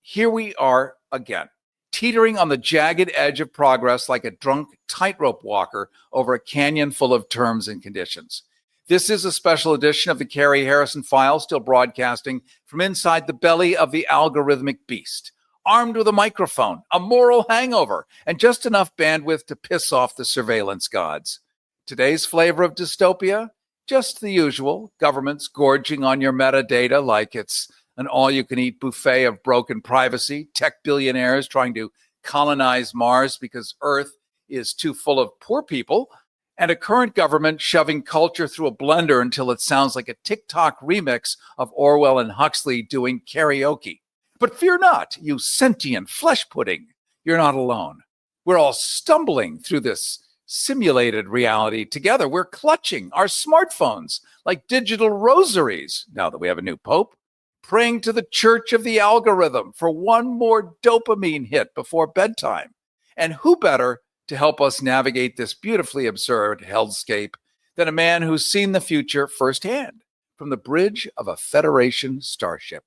here we are again, teetering on the jagged edge of progress like a drunk tightrope walker over a canyon full of terms and conditions. This is a special edition of the Cary Harrison File, still broadcasting from inside the belly of the algorithmic beast, armed with a microphone, a moral hangover, and just enough bandwidth to piss off the surveillance gods. Today's flavor of dystopia? Just the usual, governments gorging on your metadata like it's an all-you-can-eat buffet of broken privacy, tech billionaires trying to colonize Mars because Earth is too full of poor people, and a current government shoving culture through a blender until it sounds like a TikTok remix of Orwell and Huxley doing karaoke. But fear not, you sentient flesh pudding. You're not alone. We're all stumbling through this simulated reality together. We're clutching our smartphones like digital rosaries, now that we have a new pope, praying to the church of the algorithm for one more dopamine hit before bedtime. And who better to help us navigate this beautifully absurd hellscape than a man who's seen the future firsthand from the bridge of a Federation starship.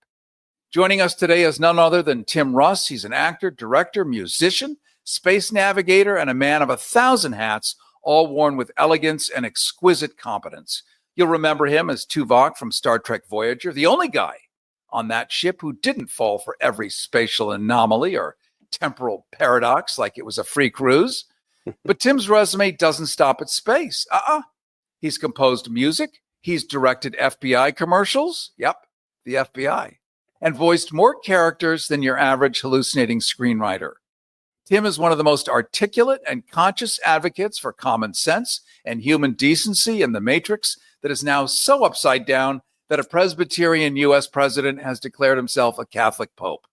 Joining us today is none other than Tim Russ. He's an actor, director, musician, space navigator, and a man of 1,000 hats, all worn with elegance and exquisite competence. You'll remember him as Tuvok from Star Trek Voyager, the only guy on that ship who didn't fall for every spatial anomaly or temporal paradox like it was a free cruise. But Tim's resume doesn't stop at space. He's composed music. He's directed FBI commercials. Yep, the FBI. And voiced more characters than your average hallucinating screenwriter. Tim is one of the most articulate and conscious advocates for common sense and human decency in the matrix that is now so upside down that a Presbyterian U.S. president has declared himself a Catholic pope.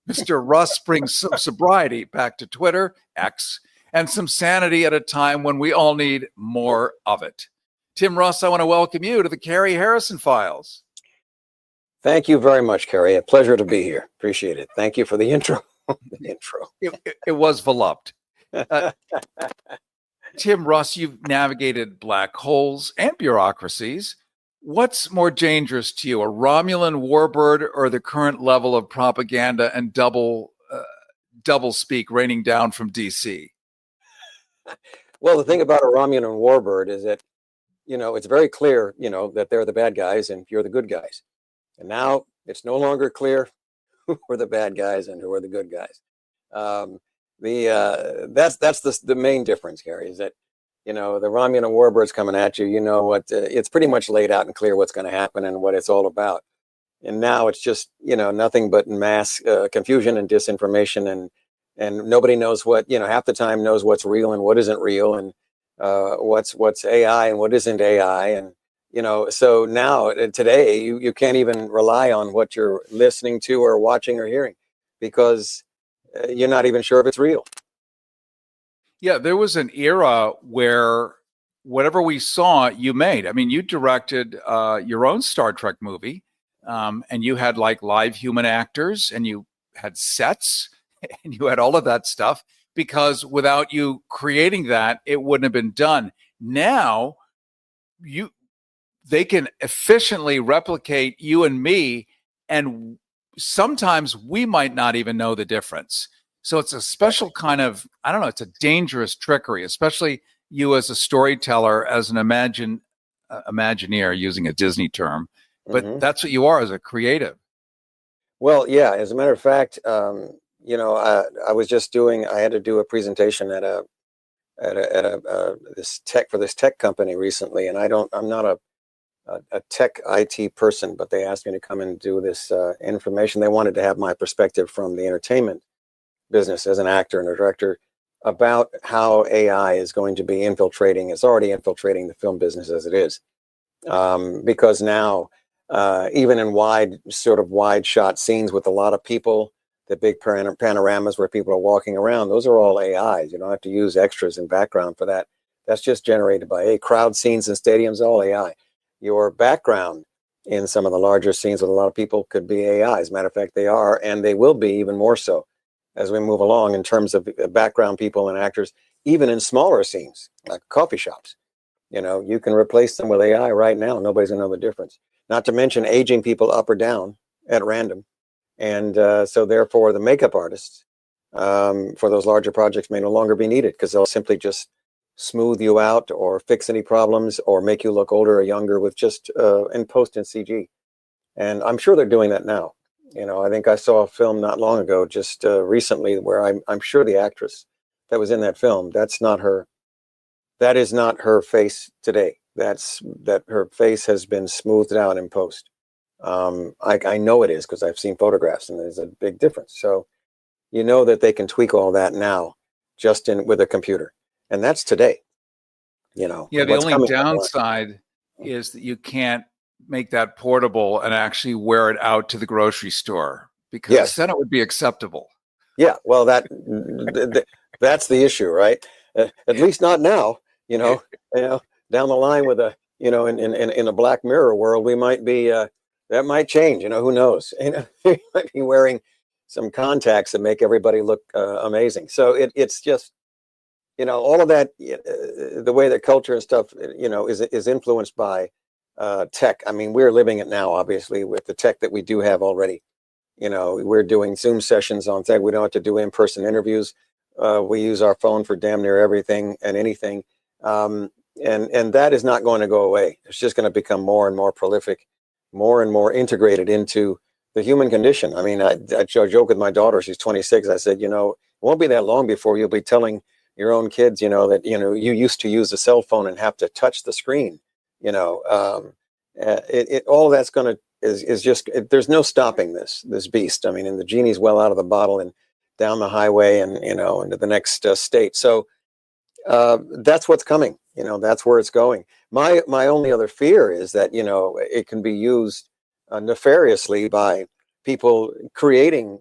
Mr. Russ brings some sobriety back to Twitter, X, and some sanity at a time when we all need more of it. Tim Russ, I want to welcome you to the Cary Harrison Files. Thank you very much, Cary. A pleasure to be here. Appreciate it. Thank you for the intro. It was voluptuous. Tim Russ, you've navigated black holes and bureaucracies. What's more dangerous to you, a Romulan warbird or the current level of propaganda and double speak raining down from DC? Well, the thing about a Romulan warbird is that, it's very clear, that they're the bad guys and you're the good guys. And now it's no longer clear who are the bad guys and who are the good guys. That's the main difference, Cary, is that, the Romulan warbird's coming at you, it's pretty much laid out and clear what's going to happen and what it's all about. And now it's just, nothing but mass confusion and disinformation and nobody knows what, half the time knows what's real and what isn't real and what's AI and what isn't AI. And, so now today you can't even rely on what you're listening to or watching or hearing because you're not even sure if it's real. Yeah, there was an era where whatever we saw, you made. I mean, you directed your own Star Trek movie, and you had like live human actors, and you had sets, and you had all of that stuff, because without you creating that, it wouldn't have been done. Now, they can efficiently replicate you and me, and sometimes we might not even know the difference. So it's a special kind of, I don't know, it's a dangerous trickery, especially you as a storyteller, as an Imagineer, using a Disney term, but that's what you are as a creative. Well, yeah, as a matter of fact, I was just I had to do a presentation at this tech company recently, and I'm not a tech IT person, but they asked me to come and do this information. They wanted to have my perspective from the entertainment business as an actor and a director about how AI is going to be infiltrating. It's already infiltrating the film business as it is, because now even in wide shot scenes with a lot of people, the big panoramas where people are walking around, those are all AIs. You don't have to use extras in background for that. That's just generated by AI. Crowd scenes in stadiums, all AI. Your background in some of the larger scenes with a lot of people could be AI. As a matter of fact, they are, and they will be even more so as we move along in terms of background people and actors, even in smaller scenes like coffee shops. You can replace them with AI right now. Nobody's gonna know the difference. Not to mention aging people up or down at random. And so therefore the makeup artists for those larger projects may no longer be needed, because they'll simply just smooth you out or fix any problems or make you look older or younger with just in post and CG. And I'm sure they're doing that now. I think I saw a film not long ago, just recently, where I'm sure the actress that was in that film, that is not her face today. That her face has been smoothed out in post. I know it is, because I've seen photographs, and there's a big difference. So you know that they can tweak all that now just with a computer, and that's today. Yeah, the only downside is that you can't make that portable and actually wear it out to the grocery store, because then it would be acceptable. Yeah, well, that's the issue, right? At least not now. Down the line with in a Black Mirror world, we might be that might change. Who knows? We might be wearing some contacts that make everybody look amazing. So it's just all of that. The way that culture and stuff is influenced by tech. I mean, we're living it now, obviously, with the tech that we do have already. We're doing Zoom sessions on tech. We don't have to do in-person interviews. We use our phone for damn near everything and anything. And that is not going to go away. It's just going to become more and more prolific, more and more integrated into the human condition. I mean, I joke with my daughter. She's 26. I said, it won't be that long before you'll be telling your own kids, that, you used to use a cell phone and have to touch the screen. All of that's going to, is just, there's no stopping this beast. I mean, and the genie's well out of the bottle and down the highway and, into the next state. So that's what's coming. That's where it's going. My only other fear is that, it can be used nefariously by people creating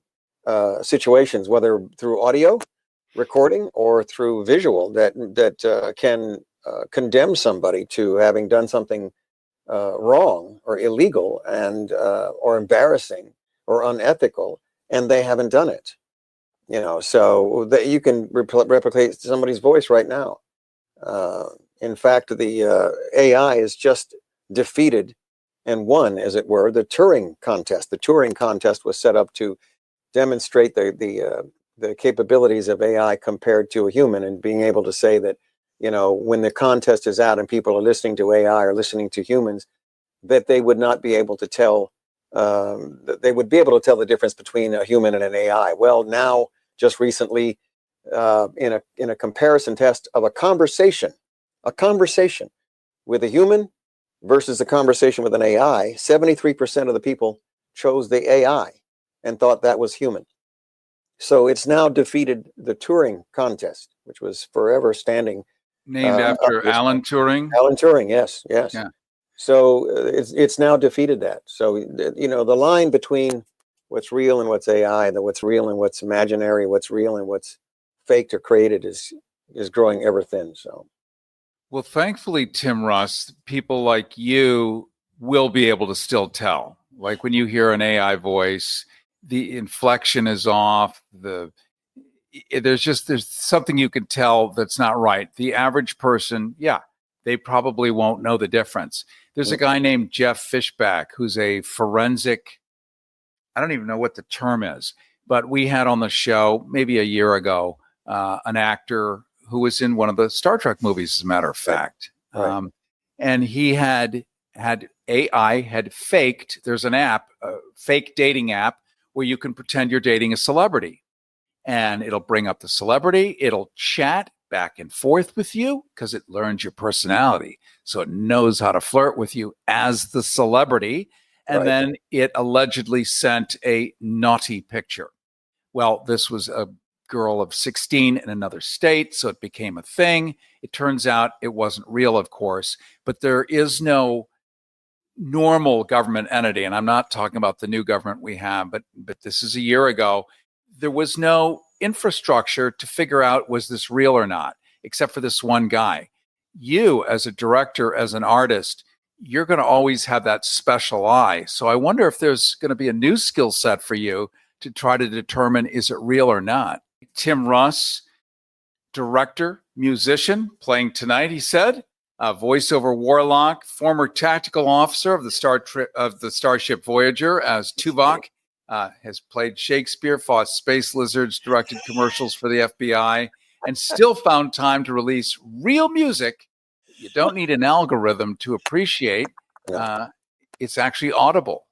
situations, whether through audio recording or through visual, that can condemn somebody to having done something wrong or illegal and or embarrassing or unethical, and they haven't done it. So that you can replicate somebody's voice right now. In fact, the AI is just defeated and won, as it were, the Turing contest. The Turing contest was set up to demonstrate the capabilities of AI compared to a human, and being able to say that, when the contest is out and people are listening to AI or listening to humans, that they would not be able to tell, they would be able to tell the difference between a human and an AI. Well, now, just recently, in a comparison test of a conversation with a human versus a conversation with an AI, 73% of the people chose the AI and thought that was human. So it's now defeated the Turing contest, which was forever standing. Named after Alan Turing? Alan Turing, yes. Yeah. So it's now defeated that. So, the line between what's real and what's AI, what's real and what's imaginary, what's real and what's faked or created is growing ever thin. So, well, thankfully, Tim Russ, people like you will be able to still tell. Like when you hear an AI voice, the inflection is off. There's something you can tell that's not right. The average person, they probably won't know the difference. There's a guy named Jeff Fishback who's a forensic, I don't even know what the term is, but we had on the show maybe a year ago an actor who was in one of the Star Trek movies, as a matter of fact. Right. And he had AI had faked, there's an app, a fake dating app, where you can pretend you're dating a celebrity. And it'll bring up the celebrity. It'll chat back and forth with you because it learns your personality. So it knows how to flirt with you as the celebrity. And then it allegedly sent a naughty picture. Well, this was a girl of 16 in another state, so it became a thing. It turns out it wasn't real, of course, but there is no normal government entity, and I'm not talking about the new government we have, but this is a year ago. There was no infrastructure to figure out, was this real or not, except for this one guy. You, as a director, as an artist, you're going to always have that special eye. So I wonder if there's going to be a new skill set for you to try to determine, is it real or not? Tim Russ, director, musician, playing tonight, he said. Voiceover warlock, former tactical officer of the starship Voyager as Tuvok, has played Shakespeare, fought space lizards, directed commercials for the FBI, and still found time to release real music that you don't need an algorithm to appreciate. It's actually audible.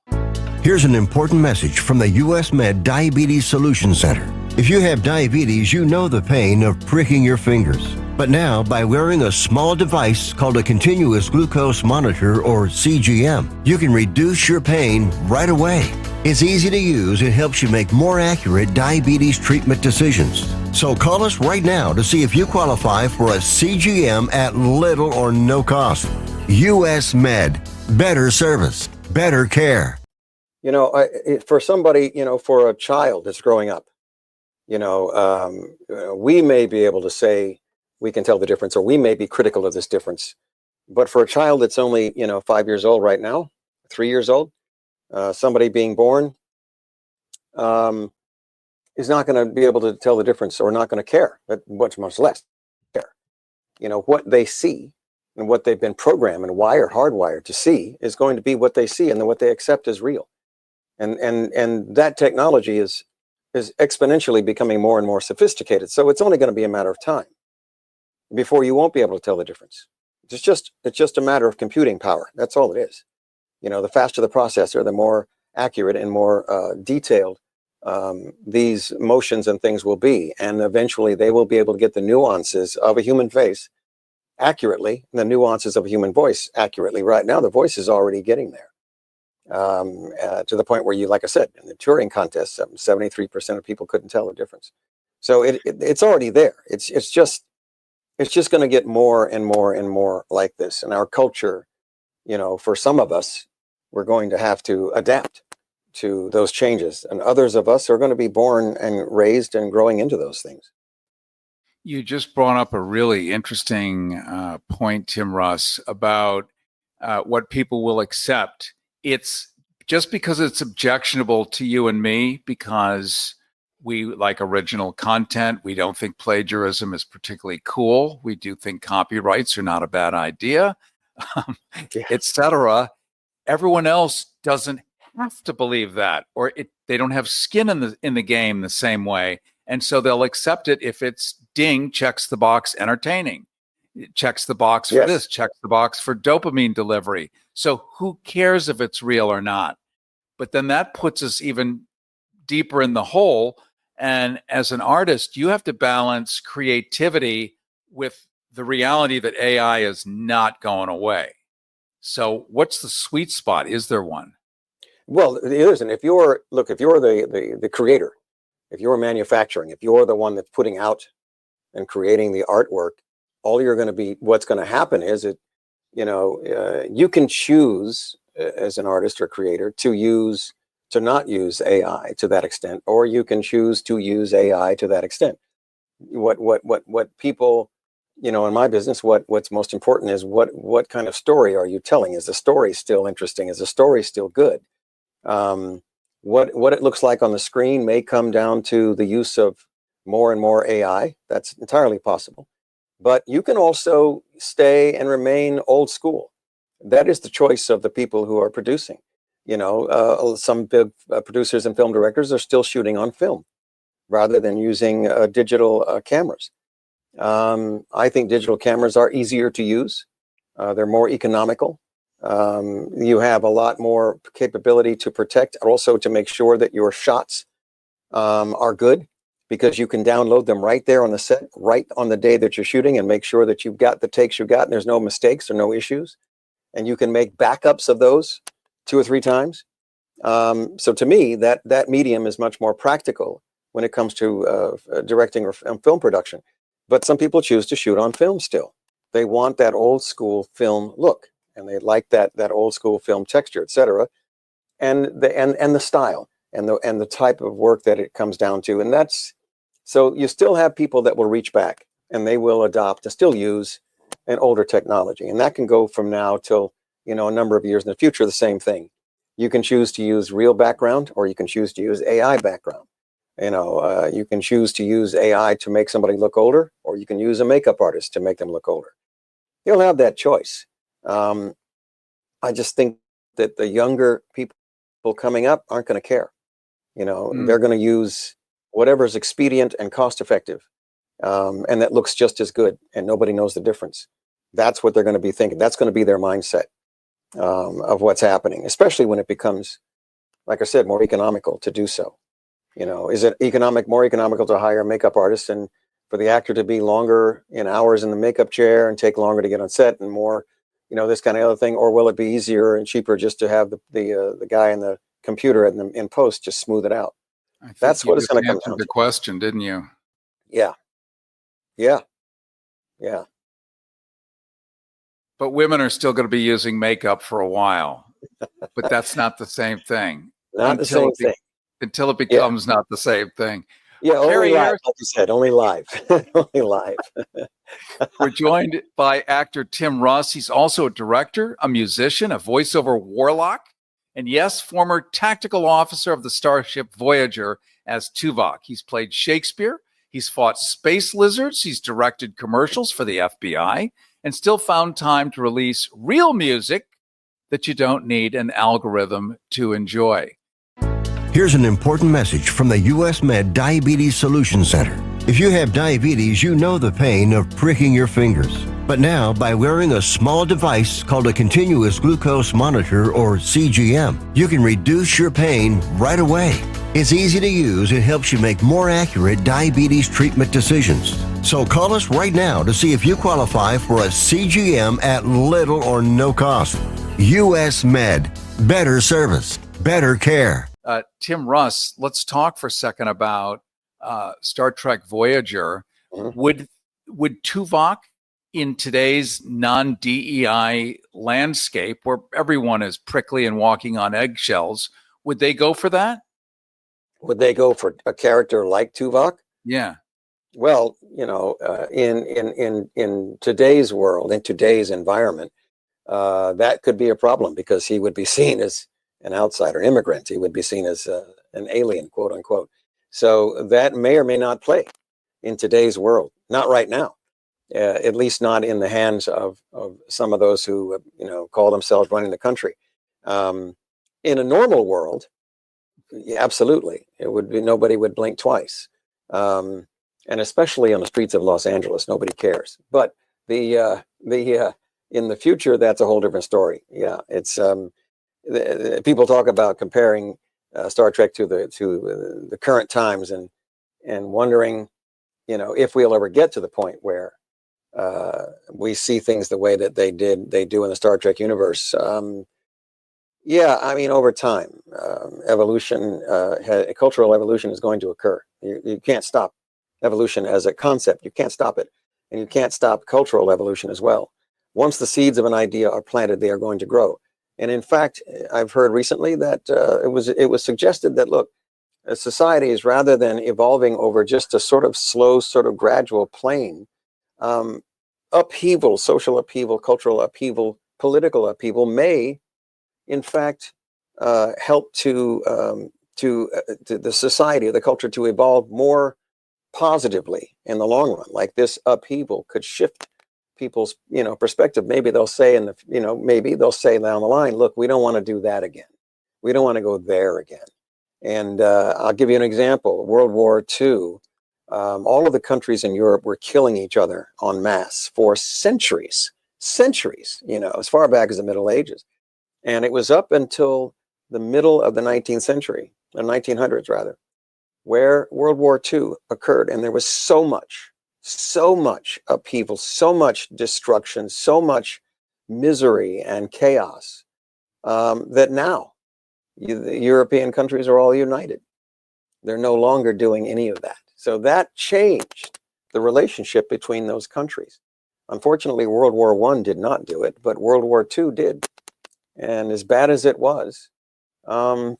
Here's an important message from the US Med Diabetes Solution Center. If you have diabetes, you know the pain of pricking your fingers. But now, by wearing a small device called a continuous glucose monitor, or CGM, you can reduce your pain right away. It's easy to use and helps you make more accurate diabetes treatment decisions. So call us right now to see if you qualify for a CGM at little or no cost. US Med. Better service. Better care. You know, for somebody, you know, for a child that's growing up, we may be able to say we can tell the difference, or we may be critical of this difference. But for a child that's only, 5 years old right now, 3 years old, somebody being born is not going to be able to tell the difference, or not going to care, but much less care. What they see and what they've been programmed and hardwired to see is going to be what they see, and then what they accept as real. And that technology is exponentially becoming more and more sophisticated. So it's only going to be a matter of time before you won't be able to tell the difference. It's just a matter of computing power. That's all it is. The faster the processor, the more accurate and more detailed these motions and things will be. And eventually they will be able to get the nuances of a human face accurately, and the nuances of a human voice accurately. Right now, the voice is already getting there. To the point where like I said, in the Turing contest, 73% of people couldn't tell the difference. So it's already there. It's just going to get more and more and more like this. And our culture, for some of us, we're going to have to adapt to those changes. And others of us are going to be born and raised and growing into those things. You just brought up a really interesting point, Tim Russ, about what people will accept. It's just because it's objectionable to you and me, because we like original content. We don't think plagiarism is particularly cool. We do think copyrights are not a bad idea, etc. Everyone else doesn't have to believe that, or they don't have skin in the game the same way. And so they'll accept it if it's ding, checks the box, entertaining. It checks the box for this, checks the box for dopamine delivery. So who cares if it's real or not? But then that puts us even deeper in the hole. And as an artist, you have to balance creativity with the reality that AI is not going away. So what's the sweet spot? Is there one? Well, there isn't. If you're the creator, if you're manufacturing, if you're the one that's putting out and creating the artwork, what's going to happen is you can choose as an artist or creator to not use AI to that extent, or you can choose to use AI to that extent. What people, in my business, what's most important is what kind of story are you telling? Is the story still interesting? Is the story still good? What it looks like on the screen may come down to the use of more and more AI. That's entirely possible. But you can also stay and remain old school. That is the choice of the people who are producing. Some big producers and film directors are still shooting on film rather than using digital cameras. I think digital cameras are easier to use. They're more economical. You have a lot more capability to protect, also to make sure that your shots are good, because you can download them right there on the set, right on the day that you're shooting, and make sure that you've got the takes you got and there's no mistakes or no issues. And you can make backups of those 2 or 3 times. So to me, that medium is much more practical when it comes to directing or film production. But some people choose to shoot on film still. They want that old school film look, and they like that old school film texture, etc. And the style and the type of work that it comes down to. And that's, so you still have people that will reach back and they will adopt and still use an older technology. And that can go from now till, a number of years in the future, the same thing. You can choose to use real background, or you can choose to use AI background. You can choose to use AI to make somebody look older, or you can use a makeup artist to make them look older. You'll have that choice. I just think that the younger people coming up aren't going to care. They're going to use whatever is expedient and cost effective, and that looks just as good, and nobody knows the difference. That's what they're going to be thinking. That's going to be their mindset of what's happening, especially when it becomes, like I said, more economical to do so. Is it more economical to hire a makeup artist and for the actor to be longer in hours in the makeup chair and take longer to get on set and more, this kind of other thing? Or will it be easier and cheaper just to have the guy in the computer in post just smooth it out? That's what it's going to come down to. The question, didn't you? Yeah. But women are still going to be using makeup for a while. But that's not the same thing. Not the same thing. Until it becomes not the same thing. Yeah, only live, like you said, only live. Only live. We're joined by actor Tim Russ. He's also a director, a musician, a voiceover warlock, and yes, former tactical officer of the starship Voyager as Tuvok. He's played Shakespeare. He's fought space lizards. He's directed commercials for the FBI and still found time to release real music that you don't need an algorithm to enjoy. Here's an important message from the U.S. Med Diabetes Solution Center. If you have diabetes, you know the pain of pricking your fingers. But now, by wearing a small device called a continuous glucose monitor, or CGM, you can reduce your pain right away. It's easy to use and helps you make more accurate diabetes treatment decisions. So call us right now to see if you qualify for a CGM at little or no cost. U.S. Med. Better service. Better care. Tim Russ, let's talk for a second about Star Trek Voyager. Mm-hmm. Would Tuvok, in today's non-DEI landscape where everyone is prickly and walking on eggshells, would they go for that? Would they go for a character like Tuvok? Yeah. Well, in today's world, in today's environment, that could be a problem because he would be seen as an outsider, immigrant. He would be seen as an alien, quote unquote. So that may or may not play in today's world. Not right now, at least not in the hands of some of those who call themselves running the country. In a normal world, absolutely, it would be, nobody would blink twice, and especially on the streets of Los Angeles, nobody cares. But in the future, that's a whole different story. Yeah, it's. People talk about comparing Star Trek to the current times and wondering, if we'll ever get to the point where we see things the way that they do in the Star Trek universe. Yeah, I mean, over time, evolution, cultural evolution is going to occur. You can't stop evolution as a concept. You can't stop it, and you can't stop cultural evolution as well. Once the seeds of an idea are planted, they are going to grow. And in fact, I've heard recently that it was suggested that, look, societies, rather than evolving over just a sort of slow, sort of gradual plane, upheaval, social upheaval, cultural upheaval, political upheaval may, in fact, help to the society, the culture, to evolve more positively in the long run. Like this upheaval could shift people's perspective. Maybe they'll say maybe they'll say down the line, look, we don't want to do that again. We don't want to go there again. And I'll give you an example. World War II, all of the countries in Europe were killing each other en masse for centuries, as far back as the Middle Ages. And it was up until the middle of the 19th century, the 1900s rather, where World War II occurred. And there was so much upheaval, so much destruction, so much misery and chaos that now the European countries are all united. They're no longer doing any of that. So that changed the relationship between those countries. Unfortunately, World War I did not do it, but World War II did. And as bad as it was, and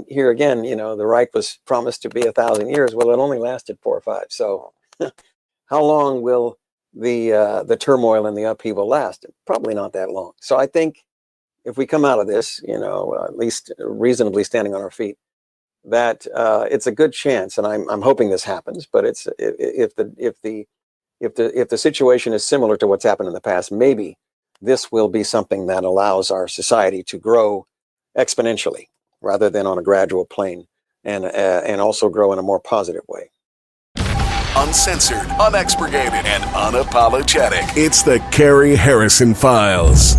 here again, the Reich was promised to be 1,000 years. Well, it only lasted 4 or 5. So how long will the turmoil and the upheaval last? Probably not that long. So I think if we come out of this, at least reasonably standing on our feet, that it's a good chance, and I'm hoping this happens. But it's if the situation is similar to what's happened in the past, maybe this will be something that allows our society to grow exponentially. rather than on a gradual plane, and also grow in a more positive way. Uncensored, unexpurgated, and unapologetic. It's the Cary Harrison Files.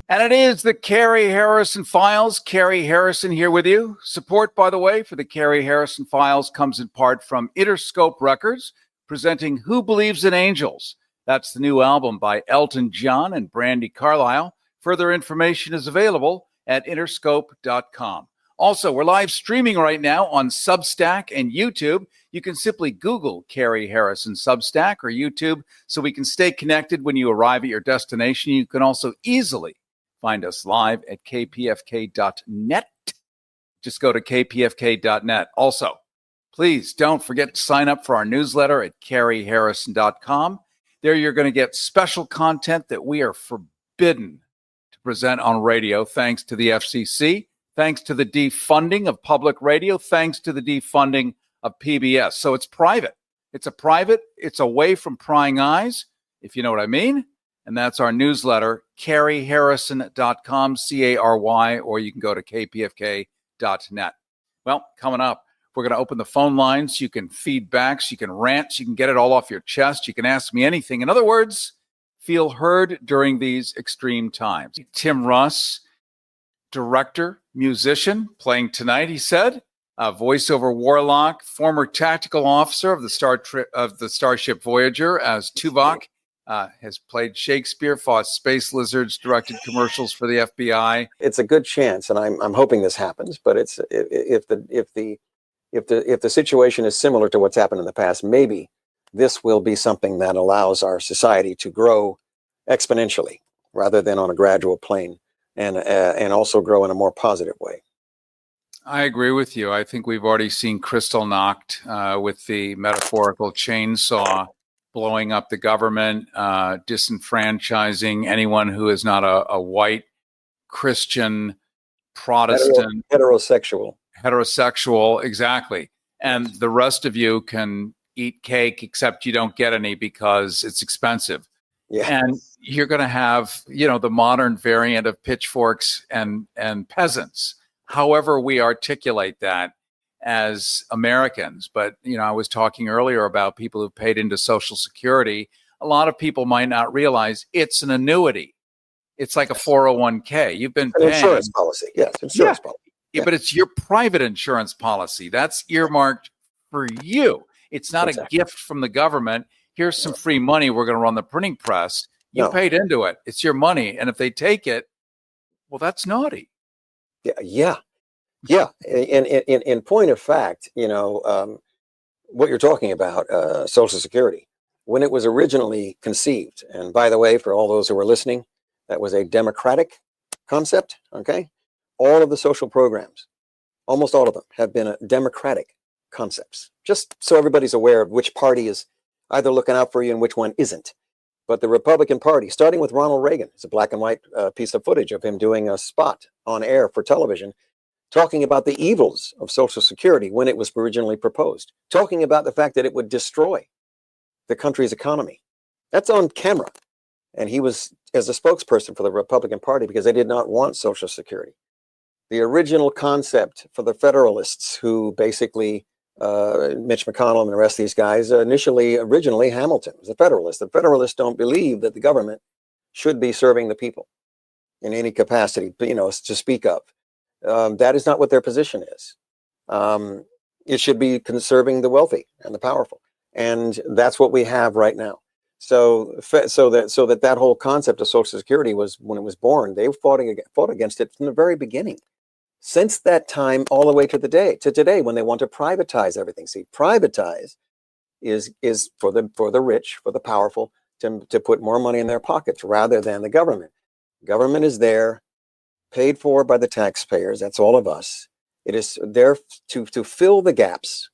And it is the Cary Harrison Files. Cary Harrison here with you. Support, by the way, for the Cary Harrison Files comes in part from Interscope Records, presenting Who Believes in Angels? That's the new album by Elton John and Brandi Carlile. Further information is available at interscope.com. Also, we're live streaming right now on Substack and YouTube. You can simply Google Cary Harrison Substack or YouTube so we can stay connected when you arrive at your destination. You can also easily find us live at kpfk.net. Just go to kpfk.net. Also, please don't forget to sign up for our newsletter at caryharrison.com. There you're going to get special content that we are forbidden to present on radio, thanks to the FCC, thanks to the defunding of public radio, thanks to the defunding of PBS. So it's private. It's away from prying eyes, if you know what I mean. And that's our newsletter, caryharrison.com, C-A-R-Y, or you can go to kpfk.net. Well, coming up, we're going to open the phone lines. You can feedbacks, you can rants, you can get it all off your chest. You can ask me anything. In other words, feel heard during these extreme times. Tim Russ, director, musician, playing tonight, he said. Voiceover warlock, former tactical officer of the starship Voyager as Tuvok, has played Shakespeare, fought space lizards, directed commercials for the FBI. It's a good chance, and I'm hoping this happens. But it's if the situation is similar to what's happened in the past, maybe this will be something that allows our society to grow exponentially rather than on a gradual plane, and also grow in a more positive way. I agree with you. I think we've already seen crystal knocked with the metaphorical chainsaw, blowing up the government, disenfranchising anyone who is not a white Christian Protestant. Heterosexual, exactly. And the rest of you can eat cake, except you don't get any because it's expensive. Yeah. And you're going to have, the modern variant of pitchforks and peasants, however we articulate that as Americans. But, I was talking earlier about people who paid into Social Security. A lot of people might not realize it's an annuity. It's like a 401k. You've been paying. Insurance policy. Yes, insurance policy. Yeah, but it's your private insurance policy. That's earmarked for you. It's not a gift from the government. Here's some free money. We're going to run the printing press. You paid into it. It's your money. And if they take it, well, that's naughty. Yeah. In point of fact, what you're talking about, Social Security, when it was originally conceived, and by the way, for all those who are listening, that was a democratic concept. Okay. All of the social programs, almost all of them, have been democratic concepts, just so everybody's aware of which party is either looking out for you and which one isn't. But the Republican Party, starting with Ronald Reagan, it's a black and white piece of footage of him doing a spot on air for television, talking about the evils of Social Security when it was originally proposed, talking about the fact that it would destroy the country's economy. That's on camera. And he was as a spokesperson for the Republican Party because they did not want Social Security. The original concept for the Federalists, who basically, Mitch McConnell and the rest of these guys, originally Hamilton was a Federalist. The Federalists don't believe that the government should be serving the people in any capacity, to speak of. That is not what their position is. It should be conserving the wealthy and the powerful, and that's what we have right now. So that whole concept of Social Security was, when it was born, they fought against it from the very beginning. Since that time, all the way to today, when they want to privatize everything. See, privatize is for the rich, for the powerful, to put more money in their pockets rather than the government. Government is there, paid for by the taxpayers. That's all of us. It is there to fill the gaps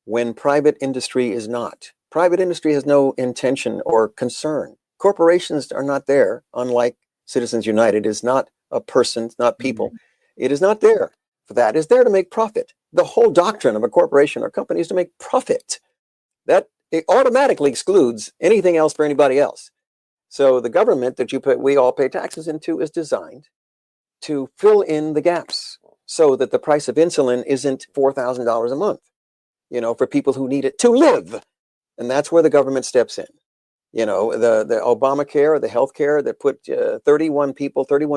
when private industry is not. Private industry has no intention or concern. Corporations are not there, unlike Citizens United is not a person, it's not people. Mm-hmm. It is not there for that. It's there to make profit. The whole doctrine of a corporation or company is to make profit. That it automatically excludes anything else for anybody else. So the government that we all pay taxes into is designed to fill in the gaps so that the price of insulin isn't $4,000 a month, for people who need it to live. And that's where the government steps in. The Obamacare, the health care that put 31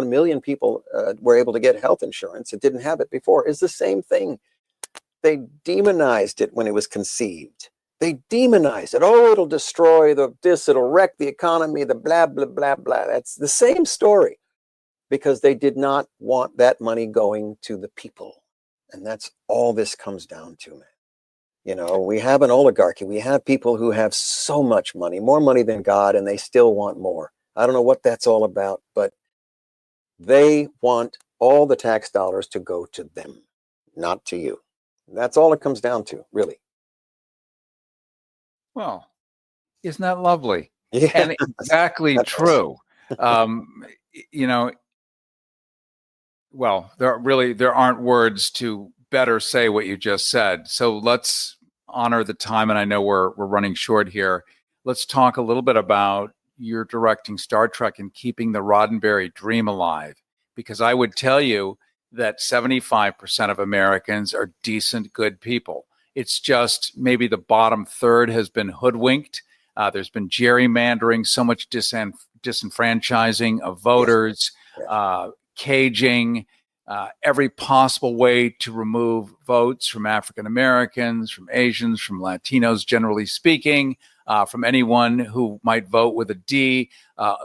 million people were able to get health insurance. It didn't have it before, is the same thing. They demonized it when it was conceived. They demonized it. Oh, it'll destroy it'll wreck the economy, the blah, blah, blah, blah. That's the same story, because they did not want that money going to the people. And that's all this comes down to, man. We have an oligarchy. We have people who have so much money, more money than God, and they still want more. I don't know what that's all about, but they want all the tax dollars to go to them, not to you. That's all it comes down to, really. Well, isn't that lovely? Yeah, And exactly true. Well, there aren't words to better say what you just said. So let's honor the time, and I know we're running short here. Let's talk a little bit about your directing Star Trek and keeping the Roddenberry dream alive, because I would tell you that 75% of Americans are decent, good people. It's just maybe the bottom third has been hoodwinked. There's been gerrymandering, so much disenfranchising of voters, caging, every possible way to remove votes from African Americans, from Asians, from Latinos, generally speaking, from anyone who might vote with a D.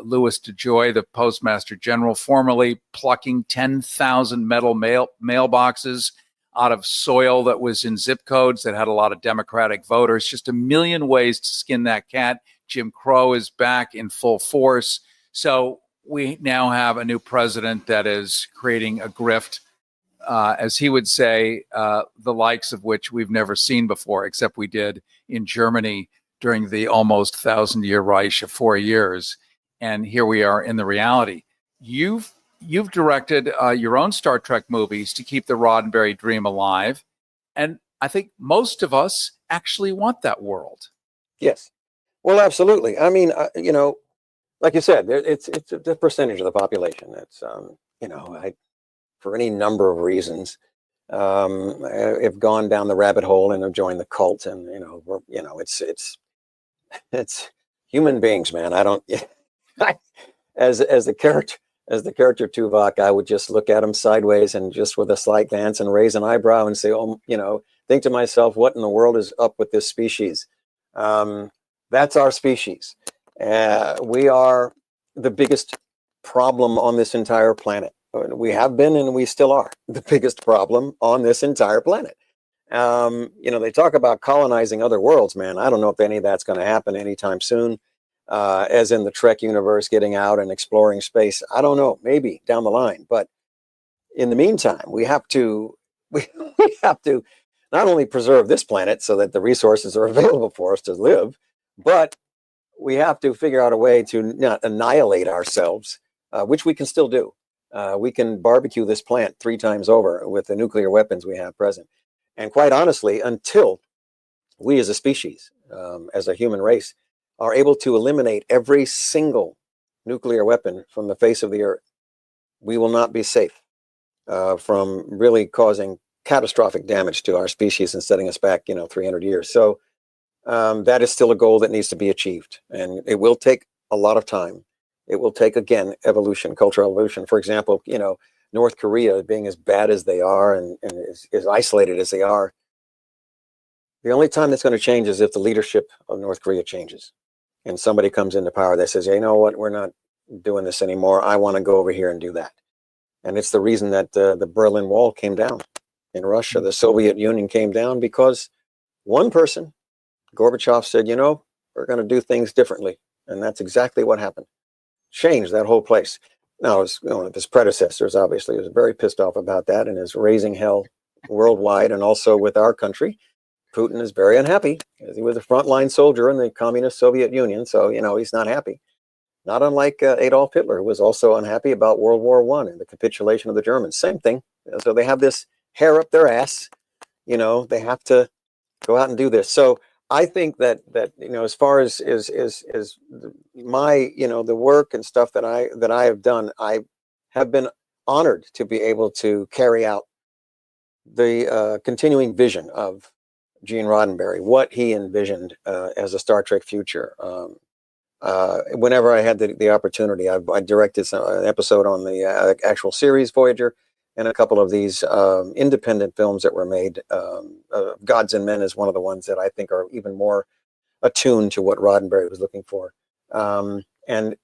Louis DeJoy, the Postmaster General, formerly plucking 10,000 metal mailboxes out of soil that was in zip codes that had a lot of Democratic voters. Just a million ways to skin that cat. Jim Crow is back in full force. So we now have a new president that is creating a grift, as he would say, the likes of which we've never seen before, except we did in Germany during the almost 1,000-year Reich of 4 years. And here we are in the reality. You've directed your own Star Trek movies to keep the Roddenberry dream alive. And I think most of us actually want that world. Yes. Well, absolutely. I mean, like you said, it's a percentage of the population. It's, for any number of reasons, have gone down the rabbit hole and have joined the cult. And, it's human beings, man. I don't, as the character Tuvok, I would just look at him sideways and just with a slight glance and raise an eyebrow and say, think to myself, what in the world is up with this species? That's our species. We are the biggest problem on this entire planet. We have been, and we still are the biggest problem on this entire planet. They talk about colonizing other worlds, man. I don't know if any of that's going to happen anytime soon. As in the Trek universe, getting out and exploring space. I don't know, maybe down the line. But in the meantime, we have to not only preserve this planet so that the resources are available for us to live, but we have to figure out a way to not annihilate ourselves, which we can still do. We can barbecue this plant 3 times over with the nuclear weapons we have present. And quite honestly, until we as a species, as a human race, are able to eliminate every single nuclear weapon from the face of the earth, we will not be safe from really causing catastrophic damage to our species and setting us back, 300 years. So that is still a goal that needs to be achieved. And it will take a lot of time. It will take, again, evolution, cultural evolution. For example, North Korea being as bad as they are and as isolated as they are, the only time that's going to change is if the leadership of North Korea changes and somebody comes into power that says, hey, you know what, we're not doing this anymore. I want to go over here and do that. And it's the reason that the Berlin Wall came down in Russia. The Soviet Union came down because one person, Gorbachev, said, we're going to do things differently. And that's exactly what happened. Changed that whole place. Now, his predecessors, obviously, was very pissed off about that and is raising hell worldwide and also with our country. Putin is very unhappy, as he was a frontline soldier in the communist Soviet Union. So, he's not happy. Not unlike Adolf Hitler, who was also unhappy about World War I and the capitulation of the Germans. Same thing. So they have this hair up their ass. They have to go out and do this. So I think that as far as my the work and stuff that I have done, I have been honored to be able to carry out the continuing vision of Gene Roddenberry, what he envisioned as a Star Trek future. Whenever I had the opportunity, I directed an episode on the actual series Voyager, and a couple of these independent films that were made. Gods and Men is one of the ones that I think are even more attuned to what Roddenberry was looking for. And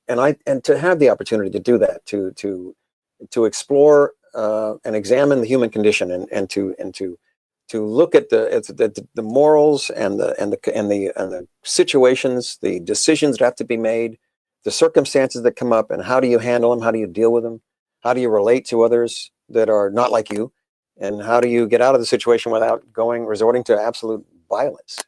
to have the opportunity to do that, to explore and examine the human condition, and to look at the morals and the situations, the decisions that have to be made, the circumstances that come up, and how do you handle them? How do you deal with them? How do you relate to others that are not like you? And how do you get out of the situation without resorting to absolute violence?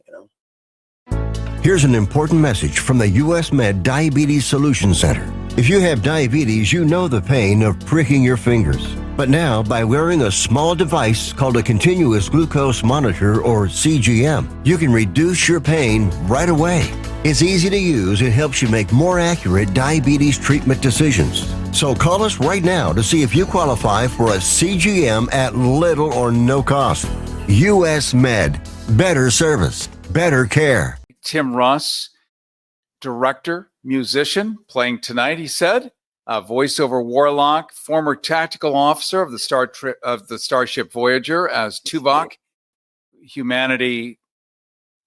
Here's an important message from the US Med Diabetes Solution Center. If you have diabetes, you know the pain of pricking your fingers. But now, by wearing a small device called a continuous glucose monitor, or CGM, you can reduce your pain right away. It's easy to use. It helps you make more accurate diabetes treatment decisions. So call us right now to see if you qualify for a CGM at little or no cost. US Med. Better service. Better care. Tim Russ, director, musician, playing tonight, he said. Voiceover warlock, former tactical officer of the Starship Voyager as Tuvok. Humanity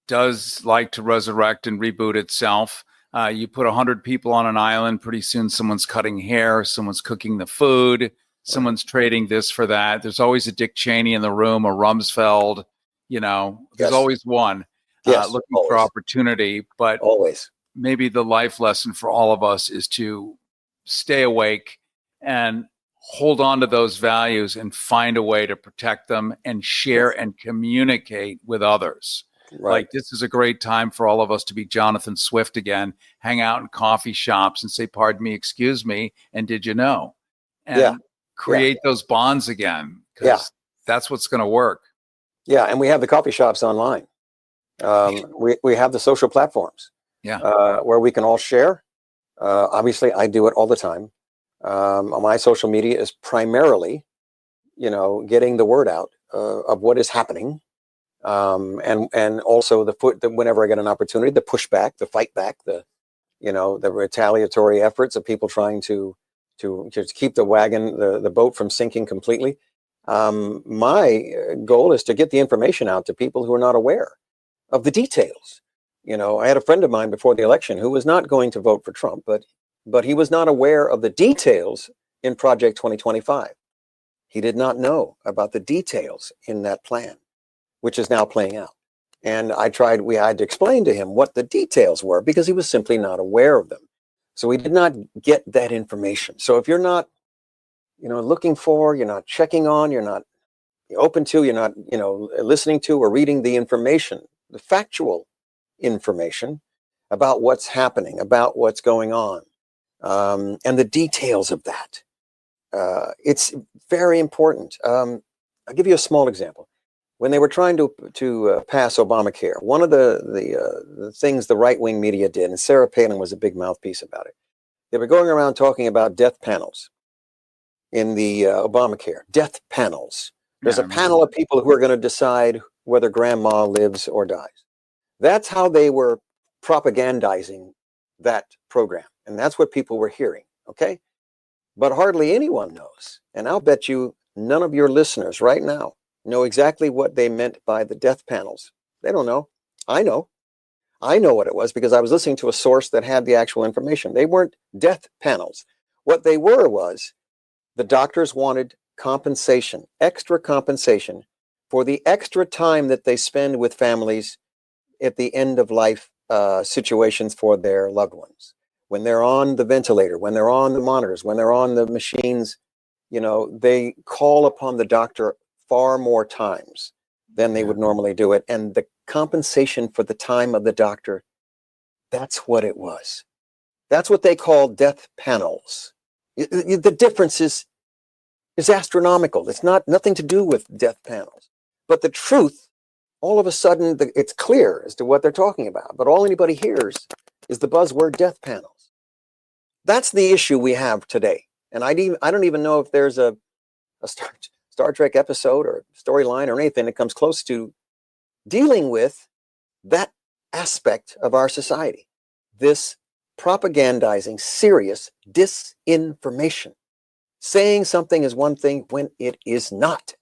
does like to resurrect and reboot itself. You put 100 people on an island, pretty soon someone's cutting hair, someone's cooking the food, someone's trading this for that. There's always a Dick Cheney in the room, a Rumsfeld, there's always one looking for opportunity. But always, maybe the life lesson for all of us is to stay awake and hold on to those values and find a way to protect them and share and communicate with others. Right. Like, this is a great time for all of us to be Jonathan Swift again, hang out in coffee shops and say, pardon me, excuse me, and did you know? And create those bonds again, because that's what's going to work. Yeah, and we have the coffee shops online. We have the social platforms where we can all share. Obviously, I do it all the time. My social media is primarily, getting the word out of what is happening. And also whenever I get an opportunity, the pushback, the fight back, the retaliatory efforts of people trying to keep the boat from sinking completely. My goal is to get the information out to people who are not aware of the details. I had a friend of mine before the election who was not going to vote for Trump, but he was not aware of the details in Project 2025. He did not know about the details in that plan, which is now playing out. And we had to explain to him what the details were, because he was simply not aware of them. So he did not get that information. So if you're not, looking for, you're not checking on, you're not open to, you're not, listening to or reading the information, the factual information about what's happening, about what's going on, and the details of that. It's very important. I'll give you a small example. When they were trying to pass Obamacare, one of the things the right-wing media did, and Sarah Palin was a big mouthpiece about it, they were going around talking about death panels in the Obamacare. Death panels. There's a panel of people who are going to decide whether grandma lives or dies. That's how they were propagandizing that program. And that's what people were hearing, okay? But hardly anyone knows. And I'll bet you none of your listeners right now know exactly what they meant by the death panels. They don't know. I know. I know what it was because I was listening to a source that had the actual information. They weren't death panels. What they were was the doctors wanted compensation, extra compensation for the extra time that they spend with families at the end of life situations for their loved ones. When they're on the ventilator, when they're on the monitors, when they're on the machines, they call upon the doctor far more times than they would normally do it. And the compensation for the time of the doctor, that's what it was. That's what they call death panels. The difference is astronomical. It's nothing to do with death panels. But the truth, all of a sudden, it's clear as to what they're talking about. But all anybody hears is the buzzword death panels. That's the issue we have today. And I don't even know if there's a Star Star Trek episode or storyline or anything that comes close to dealing with that aspect of our society. This propagandizing, serious disinformation. Saying something is one thing when it is not.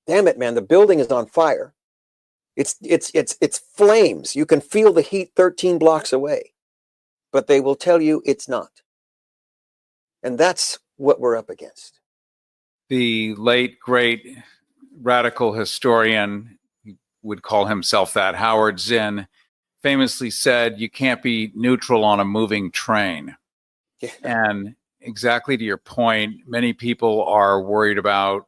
Damn it, man, the building is on fire. It's flames. You can feel the heat 13 blocks away. But they will tell you it's not. And that's what we're up against. The late, great radical historian, he would call himself that, Howard Zinn, famously said, you can't be neutral on a moving train. Yeah. And exactly to your point, many people are worried about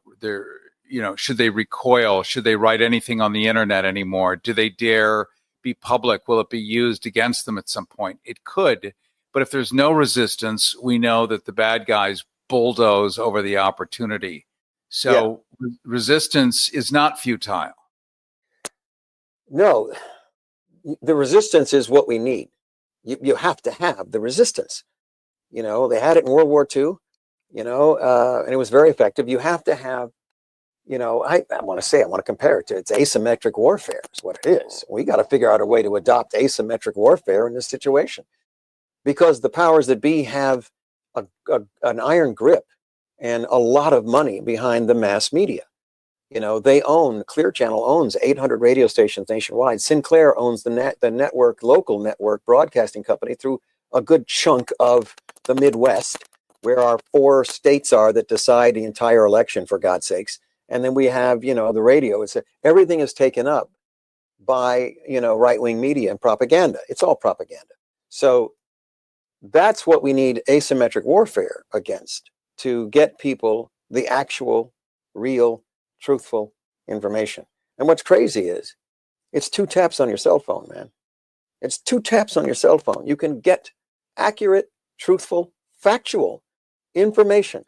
should they recoil? Should they write anything on the internet anymore? Do they dare be public? Will it be used against them at some point? It could. But if there's no resistance, we know that the bad guys bulldoze over the opportunity. So resistance is not futile. No, the resistance is what we need. You have to have the resistance. You know, they had it in World War II, and it was very effective. You have to have, I want to compare it to, it's asymmetric warfare is what it is. We got to figure out a way to adopt asymmetric warfare in this situation because the powers that be have an iron grip and a lot of money behind the mass media. Clear Channel owns 800 radio stations nationwide. Sinclair owns the local network broadcasting company through a good chunk of the Midwest, where our 4 states are that decide the entire election, for God's sakes. And then we have, the radio. Everything is taken up by, right-wing media and propaganda. It's all propaganda. So that's what we need asymmetric warfare against, to get people the actual, real, truthful information. And what's crazy is it's 2 taps on your cell phone, man. It's 2 taps on your cell phone. You can get accurate, truthful, factual information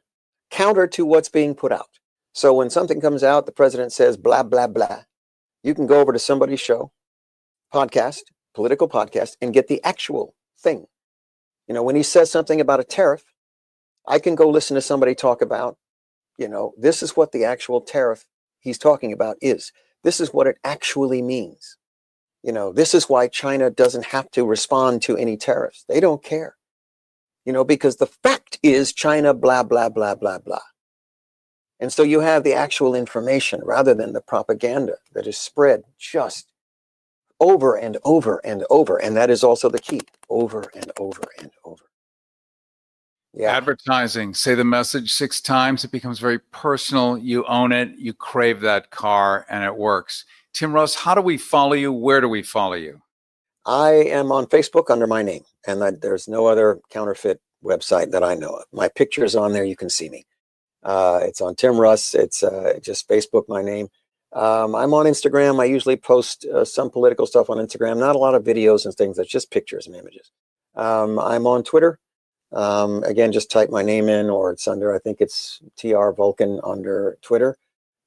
counter to what's being put out. So when something comes out, the president says blah, blah, blah. You can go over to somebody's show, podcast, political podcast, and get the actual thing. When he says something about a tariff, I can go listen to somebody talk about, this is what the actual tariff he's talking about is. This is what it actually means. This is why China doesn't have to respond to any tariffs. They don't care. Because the fact is China, blah, blah, blah, blah, blah. And so you have the actual information rather than the propaganda that is spread just over and over and over. And that is also the key, over and over and over. Yeah. Advertising, say the message 6 times, it becomes very personal. You own it, you crave that car, and it works. Tim Russ, how do we follow you? Where do we follow you? I am on Facebook under my name, and there's no other counterfeit website that I know of. My picture's on there. You can see me. It's on Tim Russ. It's just Facebook, my name. I'm on Instagram. I usually post some political stuff on Instagram. Not a lot of videos and things. It's just pictures and images. I'm on Twitter. Again, just type my name in, or it's under, I think it's TR Vulcan under Twitter.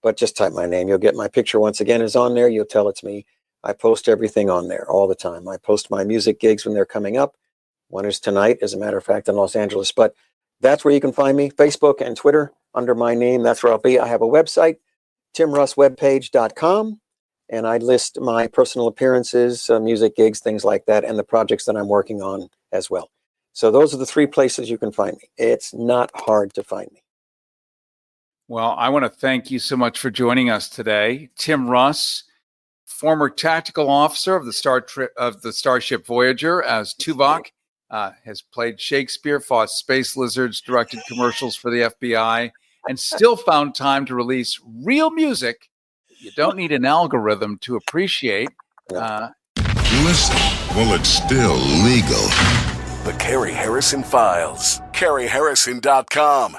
But just type my name. You'll get my picture once again is on there. You'll tell it's me. I post everything on there all the time. I post my music gigs when they're coming up. One is tonight, as a matter of fact, in Los Angeles. But that's where you can find me, Facebook and Twitter, under my name. That's where I'll be. I have a website, timrusswebpage.com, and I list my personal appearances, music gigs, things like that, and the projects that I'm working on as well. So those are the 3 places you can find me. It's not hard to find me. Well, I want to thank you so much for joining us today. Tim Russ, former tactical officer of the Starship Voyager as Tuvok, has played Shakespeare, fought space lizards, directed commercials for the FBI, and still found time to release real music you don't need an algorithm to appreciate. Listen, well, it's still legal. The Cary Harrison Files. CaryHarrison.com.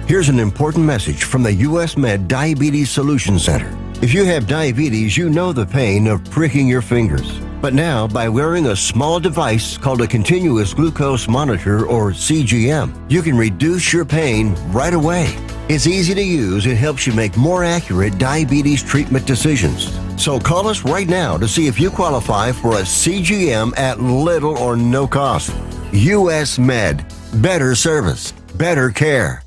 Here's an important message from the U.S. Med Diabetes Solution Center. If you have diabetes, you know the pain of pricking your fingers. But now, by wearing a small device called a continuous glucose monitor, or CGM, you can reduce your pain right away. It's easy to use and helps you make more accurate diabetes treatment decisions. So call us right now to see if you qualify for a CGM at little or no cost. U.S. Med. Better service. Better care.